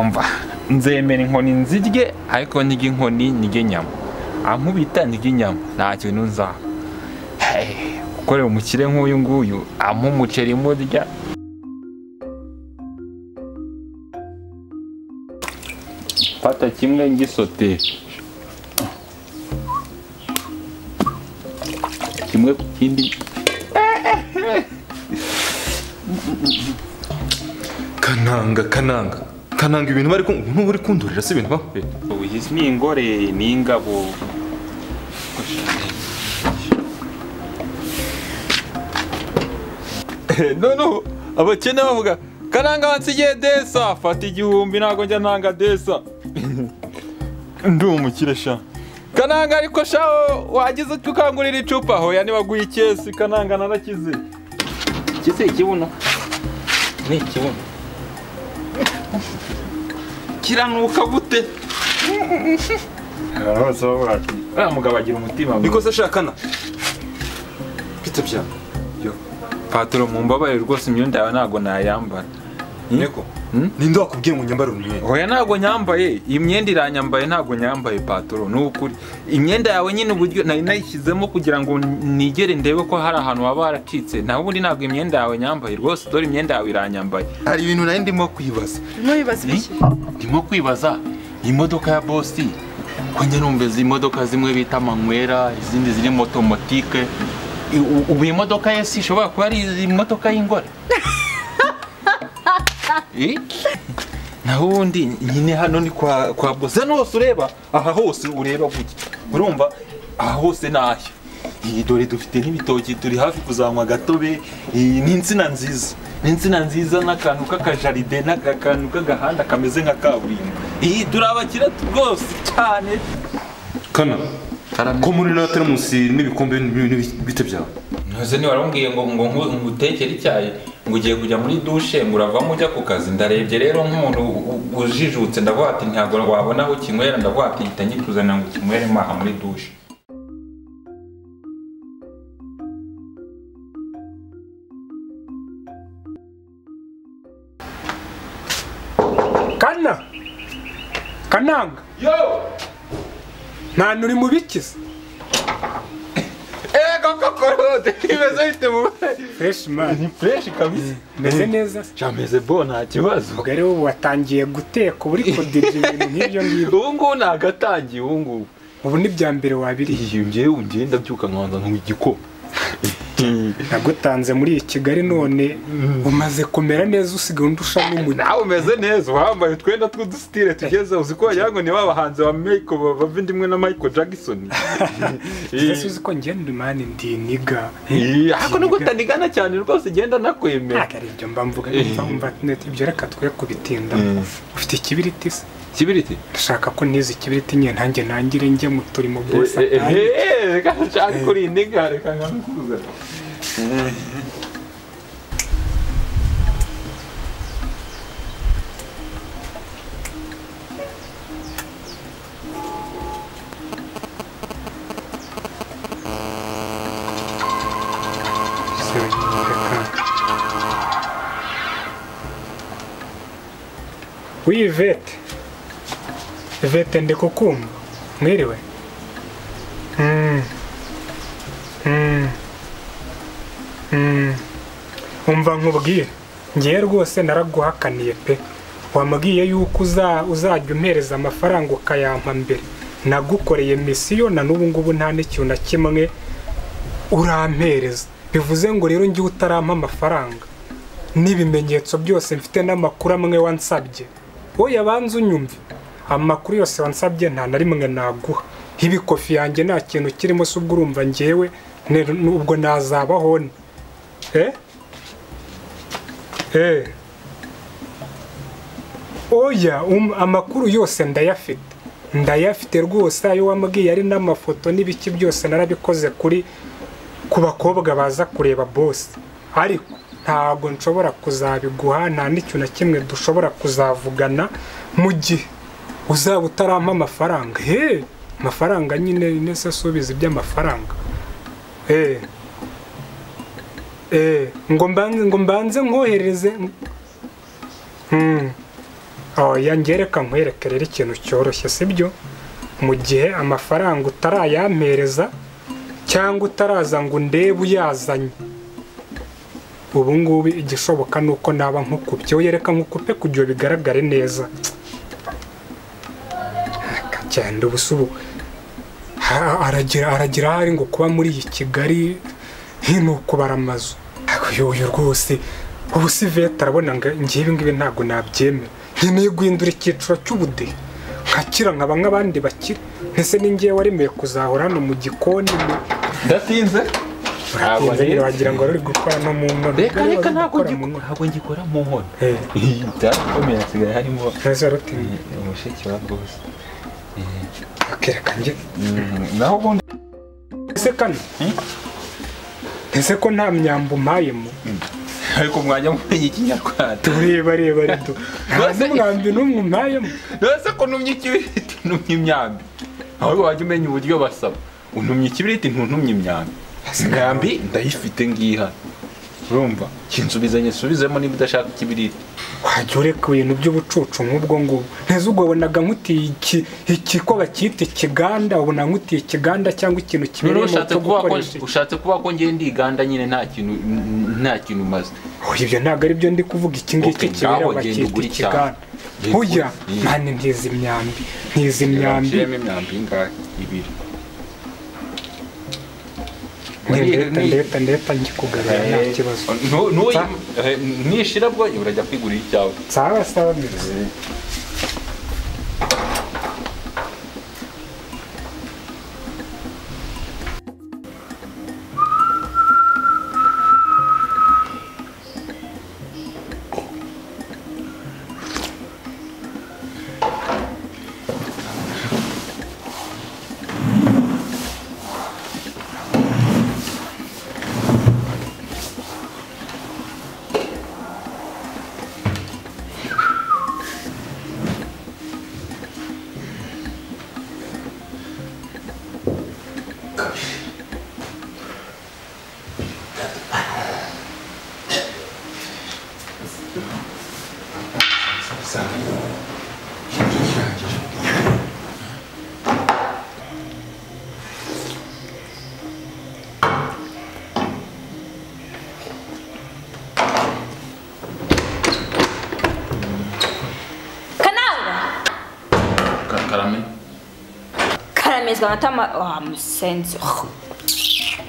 umva nzemera inkoni nzirye ariko nige inkoni nige nyama ankubita nige nyama nta kintu nzaba ukorera umukire nk'uyu nguyu ampa umuceri murya fata kimwe ngisote kimwe ku kindi kananga ibintu bari kundurira se ibintu bahuye uhize n'ingore n'ingabo no abakene bavuga kananga wansigiye desa fata igihumbi ntago njya ntanga desa ndi umukire sha kananga ariko sha wagize tukangurira icupa hoya nibaguye ikesi kananga narakize kise ikibuno ni ikibuno kiranuka gute mugabo agira umutima bikoze ashakana bitebya yo patro mumbabarire rwose imyenda yawe ntago nayambara Neko ninde wakubwiye ngo nyambare umwenda oya ntago nyambaye imyenda iranyambaye ntago nyambaye patro nukuri imyenda yawe nyine uburyo nari nayishyizemo kugira ngo nigere ndebe ko hari ahantu waba waracitse naho ubundi ntago imyenda yawe nyambaye rwose dore imyenda yawe iranyambaye hari ibintu nari ndimo kwibaza ndimo kwibaza imodoka ya boss ko njye numbeza imodoka zimwe bita manywera izindi ziri motomotike ubu imodoka ye si ishobora kuba ari imodoka y'ingore naho ubundi nyine hano ni kwa boss hano hose ureba aha hose ureba gutya urumva aha hose nayo iyi dore dufite n'ibitoki turi hafi kuzanywa gatobe n'insina nziza n'akantu k'akajaride n'akantu k'agahanda kameze nka kaburimbo iyi turabakira rwose cyane kana ko muri na teremusi n'ibikombe n'ibite byawe ntuze ni warambwiye ngo ngutekere icyayi ngo ugiye kujya muri douche ngo uravamo ujya ku kazi ndarebye rero nk'umuntu ujijutse ndavuga ati ntago wabona aho kinywera ndavuga ati hita nyikuzana ngo kinywere maha muri douche Kananga yo nta nuri mu bikiza kokorode imeze bite mu fresh man ni fresh kabisa meze neza cyameze bo nta kibazo ubwo rero watangiye guteka uri kudirira ibintu nk'ibyo ngibyo ubu ngubu nagatangiye ubu ni bya mbere wabiriye njyewe ndabyuka nkanza nk'igikoma nagutanze muri Kigali none umaze kumera neza usigaye undusha n'umujyi nawe umeze neza wambaye utwenda tw'udusitire tugeze uzi ko wagira ngo ni babahanze ba Michael bava indimwe na Michael Jackson ese uzi ko ngenda mani ndiniga ako no gutanigana cyane rwose genda nakwemera akari ibyo mba mvuga mva ibyo reka twe kubitinda ufite ikibiriti se kibiriti ndashaka ko nize ikibiriti nye ntange nangire njye mu turimo boss reka nshaka kuri indiga reka nkamukuza Oui, Vete ndikukumva mwiriwe umva nkubwire ngiye rwose naraguhakaniye pe wambwiye yuko uzajya umpereza amafaranga ukayampa mbere nagukoreye misiyo na n'ubu ngubu nta n'ikintu na kimwe urampereza bivuze ngo rero ngiye utarampa amafaranga n'ibimenyetso byose mfite n'amakuru amwe wansabye wowe abanza unyumve amakuru yose wansabye nta na rimwe naguha ibikofi yanjye nta kintu kirimo se ubwo urumva ngewe ubwo nazabaho oya amakuru yose ndayafite rwose ayo wambwiye ari n'amafoto n'ibiki byose narabikoze ku bakobwa baza kureba boss ariko ntabwo nshobora kuzabiguha nta n'ikintu na kimwe dushobora kuzavugana mu gihe uzaba utarampa amafaranga amafaranga nyine nese subiza iby'amafaranga ngo mbanze nkohereze oya ngereka nkwereke rero ikintu cyoroshye sibyo mu gihe amafaranga utarayampereza cyangwa utaraza ngo ndebe uyazanye ubu ngubu igishoboka ni uko naba nkukubye uyereka nkukupe kugira bigaragare neza akagenda ubusubu aragira hari ngo kuba muri iyi Kigali hino kubara amazu uyu rwose ubu Sivete arabona ngo ngibi ngibi ntabwo nabyemera nkeneye guhindura icyiciro cy'ubudehe nkakira nkaba nk'abandi bakira ntese ningiye waremeye kuzahora hano mu gikoni ndatinze wagira ngo ruri gukora no mu nkono reka ntabwo ngikora mu nkono byarakomeye hasigaye harimo umushiki wa rwose akereka njye naho ubundi ese ko nta myambo umpayemo ariko mwajya mumenya ikinyarwanda tureba rido nta mwambi n'umwe umpayemo nose ko numye ikibiriti numye imyambi aho wajya umenya uburyo basaba untumye ikibiriti ntuntumye imyambi imyambi ndayifite ngiha urumva kinsubizanye subizemo niba udashaka ikibiriti wajya ureka ibintu by'ubucucu nk'ubwo ngubwo nteze ugabonaga nkutiye iki ko bakita ikiganda ubona nkutiye ikiganda cyangwa ikintu kibereye mu cyo gukoresha ushatse kuba ko ngiye ndiganda nyine nta kintu umaze ibyo ntabwo ari byo ndi kuvuga iki ngiki kibereye bakita ikiganda burya mani ntizi imyambi imyambi ingahe ibiri ndeta ngikugarura nta kibazo nishira bwo urajya kwigurira icyawe sawa mbere karamezwa natama musenzi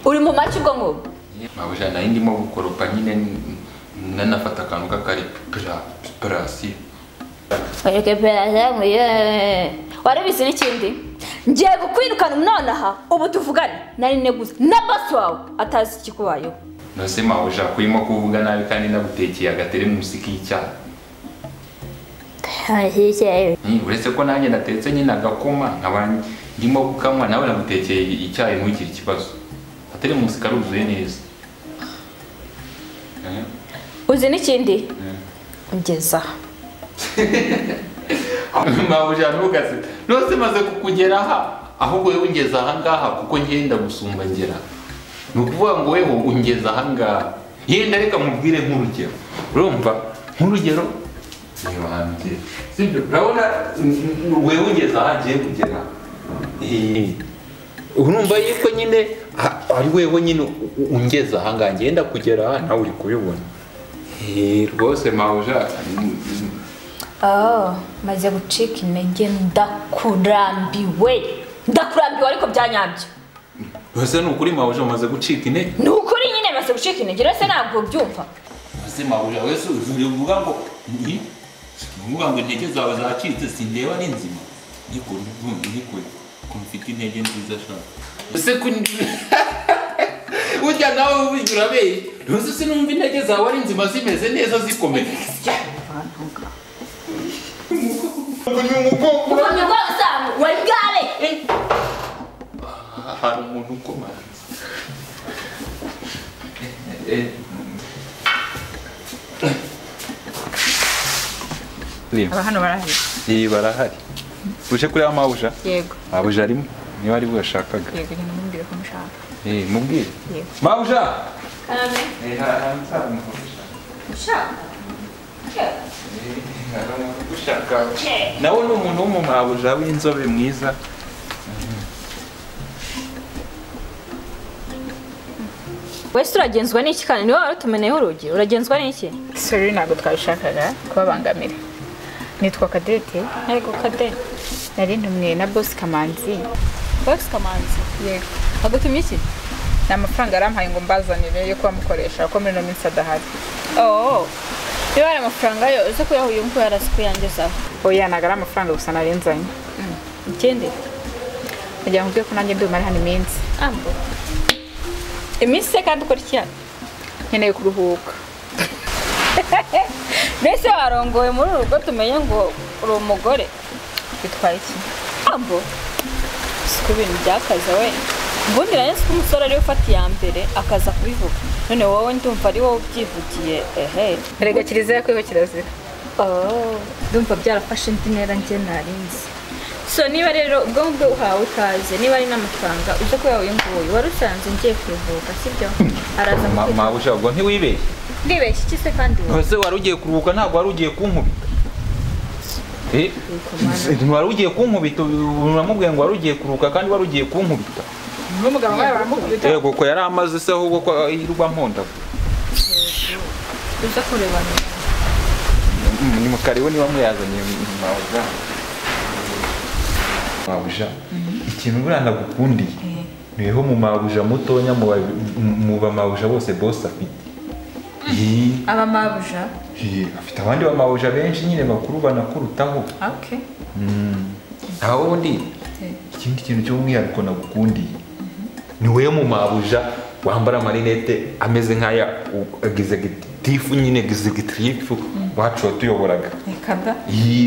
uri mu maci bwo ngo mabujana nari ndimo gukoropa nyine nanafata akantu k'akari operasiyo warabizi n'ikindi ngiye gukwirukana nonaha ubu tuvugane nari neguze na bosi wawe atazi ikikubayeho nose mabuja kurimo kuvuga nabi kandi nagutekeye agateremusi k'icyayi uretse ko nanjye natetse nyine agakoma nkaba ndimo gukanywa nawe nagutekeye icyayi ntugire ikibazo agateremusi karuzuye neza uzi n'ikindi ungeza mabuja ntugaze nose maze kukugera aha ahubwo wowe ungeza aha ngaha kuko ngenda gusumba ngera ni ukuvuga ngo wewe ungeza aha ngaha yenda reka mubwire nk'urugero urumva nk'urugero niwanjye sibyo urabona wewe ungeza aha ngiye kugera urumva yuko nyine ari wewe nyine ungeza aha ngaha ngenda kugera aha nawe uri kubibona rwose mabuja maze gucika intege ndakurambiwe ariko byanyabyo ese ni ukuri mabuja umaze gucika intege ni ukuri nyine maze gucika intege rero se ntabwo byumva ese mabuja wese uvuga ngo intege zawe zacitse sindeba ni nzima niko mfite intege nziza shaka ese burya nawe ubigira be ntuzi sinumva intege zawe ari nzima zimeze neza zikomeye hari umuntu ukomanze aba hano barahari barahari uje kureba mabuja yego mabuja arimo niba ari bwashakaga yego nyine mubwire ko mushaka mubwire mabuja karame ushaka ushaka nawe ni umuntu w'umumabuja w'inzobe mwiza. wese uragenzwa n'iki kandi niwe wari utumeneyeho urugi uragenzwa n'iki? Sorry ntabwo twabishakaga kubabangamira. Nitwa Cadette. Yego Cadette. Nari ntumwe na boss Kamanzi. Boss Kamanzi? Yego. Agutumye iki? Ni amafaranga yarampaye ngo mbazanire yo kubamukoresha ko muri no minsi adahari. Oh. Iyo ari amafaranga yo uze kuyaha uyu mko yarasi kuyangezaho. Oya ntabwo ari amafaranga gusa nari nzanye. Ikindi? Kugira ngo ko nanjye ndumara hano iminsi. Ambo. Iminsi se kandi ukora iki? Nkeneye kuruhuka. Mbese warongoye muri urugo tumenye ngo uri umugore Bitwaye iki? ambo siko ibintu byakaza we ubundi rero siko umusore ariwe ufata iya mbere akaza kubivuga none wowe ndumva ari wowe ubyivugiye Erega kiliziya kwiho kirazira. ndumva byarafashe indi ntera njye narinzi so niba rero ubwo ngubwo uhawe utaze niba ari n'amafaranga uze ko yawe nguyu wari usanze ngiye kuruhuka sibyo araza Mabuja ubwo ntiwibeshye. ndibeshye iki se kandi wowe Ese wari ugiye kuruhuka ntabwo wari ugiye kunkubita. Wari ugiye kunkubita uramubwiye ngo wari ugiye kuruhuka kandi wari ugiye kunkubita. N'umugabo wawe baramukubita. Yego ko yari amaze se ahubwo ko irwa mponda. uze kureba Ni mukariwe niba muyazanye Mabuja. Mabuja ikintu buriya ndagukundiye niho mu Mabuja mutonya mu bamabuja bose boss afite. Aba mabuja. Afite abandi bamabuja benshi nyine bakuru banakurutaho. Okay. Aho ubundi ikindi kintu cy'umwihariko nagukundiye ni wewe mu Mabuja wambara marinete ameze nk'aya executive nyine executive wacu watuyoboraga. Kada.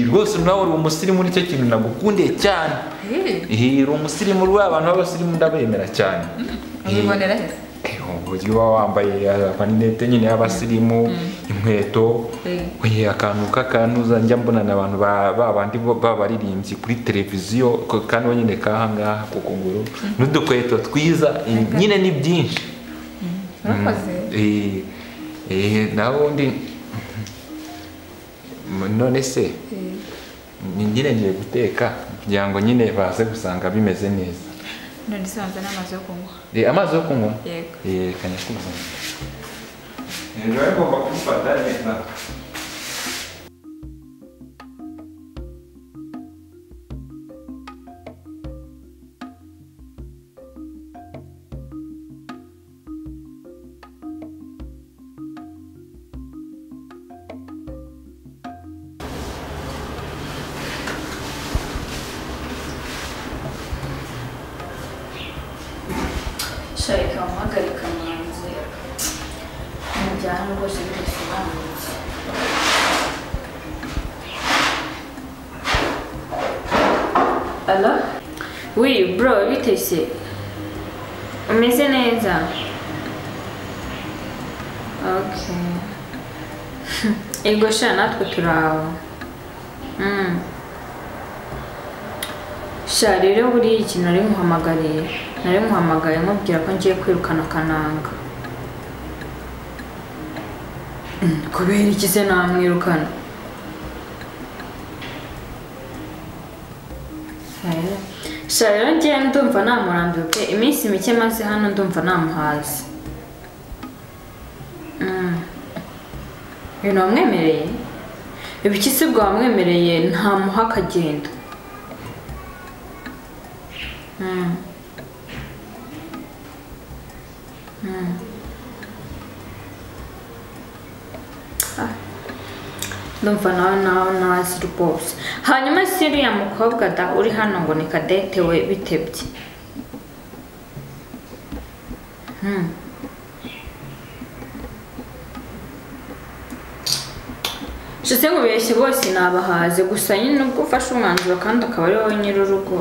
Rwose nawe uri umusirimu nicyo kintu nagukundiye cyane. Uri umusirimu rwa abantu b'abasirimu ndabemera cyane. Ubibonera he? Uburyo uba wambaye amarinete nyine y'abasirimu inkweto akantu k'akantuza njya mbonana abantu babandi babaririmbyi kuri televiziyo kandi nyine kahangaha ku kuguru n'udukweto twiza nyine ni byinshi. Naho undi none se nyine ngiye guteka kugira ngo nyine baze gusanga bimeze neza. None sanze n'amazi yo kunywa. Amazi yo kunywa? Yego. Kanya kuzana. Rero ngomba kumufata neza. Shaka amagarika manzi njyana rwose bisobanutse Allo? Oui bro bitese umeze neza Okay Ego sha natwe turaho Sha rero buri ikintu nari muhamagaye nkubwira ko ngiye kwirukana Kananga kubera iki se namwirukana Sha rero ngiye ndumva namurambiwe pe iminsi mike maze hano ndumva namuhazi ibintu wamwemereye ibiki se bwa wamwemereye ntamuha akagenda ndumva nawe nazi rwose hanyuma si uriya mukobwa da uri hano ngo ni Cadette we bitebye Shise mubeshye bose nabahaze gusa nyine ubwo ufashe umwanzuro kandi akaba ari wowe nyir'urugo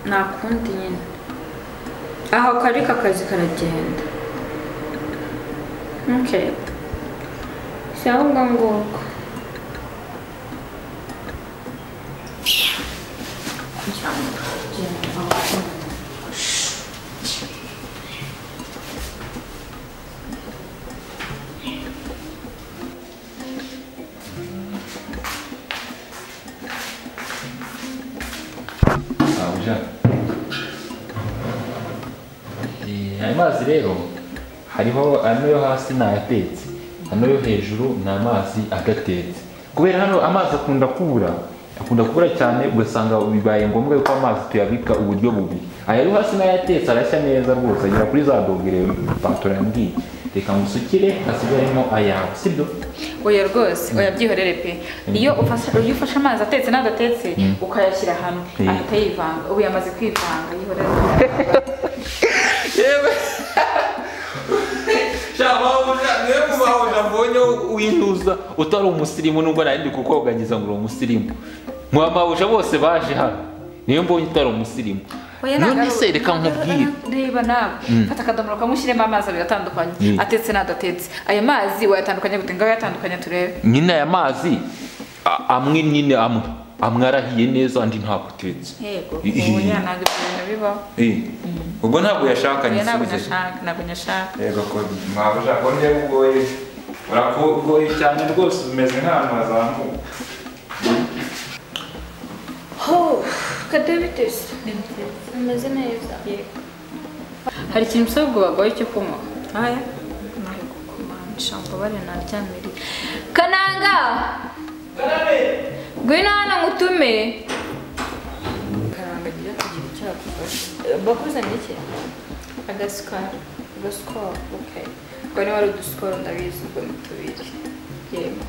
nakundi nyine aho kari kakazi karagenda Okay Sawa nguko mabuja aya mazi rero hariho ano yo hasi nayatetse, ano yo hejuru ni amazi adatetse. Kubera hano amazi akunda kubura cyane, ugasanga bibaye ngombwa yuko amazi tuyabika uburyo bubiri. Aya yo hasi nayatetse arashya neza rwose, agera kuri za dogere Patoro yambwiye. Reka musukire hasigaremo ayawe, sibyo? Oya rwose, oya byihorere pe. Iyo ufashe amazi atetse n'adatetse ukayashyira hano ahita yivanga. Ubu yamaze kwivanga, yihorere. Yewe Mabuja mbonye wintuza utari umusirimu, nubwo nari ndi kukoganyiza ngo uri umusirimu. Mabuja bose baje hano niyo mbonye utari umusirimu. None se reka nkubwire, reba nawe fata akadomoro kamushyiremo amazi abiri atandukanye, atetse n'adatetse. Aya mazi wayatandukanya gute? Ngaho yatandukanya turebe. Nyine aya mazi amwe nyine amwe arahiye neza, andi ntabwo atetse. Yego, oya ntabwo ibintu bibaho. Ubwo ntabwo yashakanye. Ntabwo nyashaka. Yego ko Mabuja ko ndeba ugoye, urakogoye cyane rwose, umeze nk'ahantu hazamuka. Kadebitesi ameze neza. Hari ikintu usaba ubwo bagoye cyo kunywa? Aya nari gukomanisha ngo bare naryamire. Kananga, ngwino hano ngutume. Karanga agiye kugira icyo akufasha. Bakuzaniye iki? Agasikoro. Okay. Ko ni wari udusikoro ndabizi ubwo ni tubiri. Yego.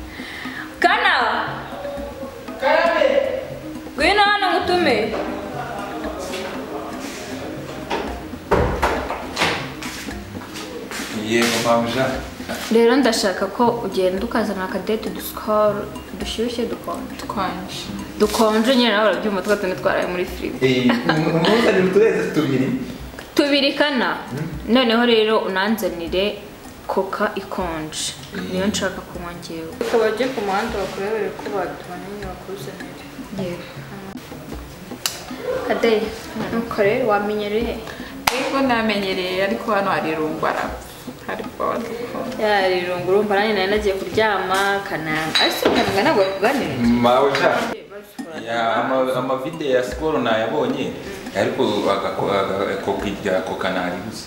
Kana! Ngwino hano ngutume. Yego Mabuja. Rero ndashaka ko ugenda ukazana akadete udusikoro dushyushye dukonje nyine nawe urabyumva twatone twaraye muri firigo. Umuzanire utureze tubiri Kana. Noneho rero unanzanire koka ikonje, niyo nshaka kunywa njyewe. Ukaba ugiye ku muhanda bakurebere ko batubonye bakuzanire. Yego. Kadeye, nuko rero wamenyereye? Yego namenyereye, ariko hano hari irungu hari bode. Yari irungu, urumva nanjye nari nagiye kuryama. Kananga ariko Kananga ntabwo akuganirije. Mabuja amavide ya sikoro nayabonye, ariko akakirya koka naribuze.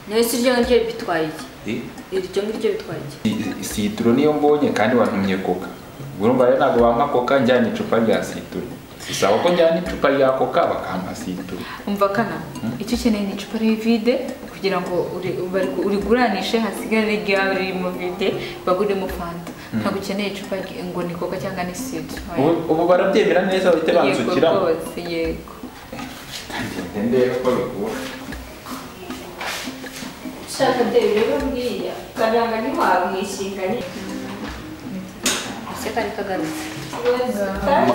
Nese iryo ngiryo bitwaye iki? Iryo ngiryo bitwaye iki? Sitoro niyo mbonye kandi wantumye koka. Urumva rero ntabwo bampa koka njyanye icupa rya sitoro. Bisaba ko njyana icupa rya koka bakampa sitoro. Umva Kana, icyo ukeneye ni icupa rivide kugira ngo uriguranishe hasigare ryawe ririmo vide baguremo fanta. Ntabwo ukeneye icupa ngo ni koka cyangwa ni sitoro. Ubu barabyemera neza bahite bansukiramo. Yego rwose, yego. Ndende ko bigura. Shaka Debe rero mbwiya. Kananga ni wamwishinganye. Ese kari kagarutse.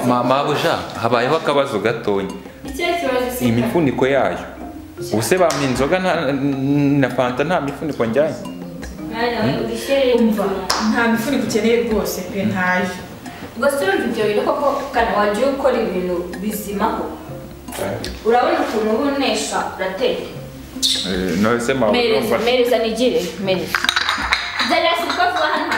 Mabuja habayeho akabazo gatonya. Iyi mifuniko yayo, ubuse bampa inzoga na fanta nta mifuniko njyanye? Umva nta mifuniko ukeneye rwose pe ntayo. Ubwo se urumva ibyo bintu koko Kana wagiye ukora ibintu bizimaho? Urabona ukuntu ubonesha urateye? Nose Mabuja Mereza nigire, mereza. Zariya siko vuba hano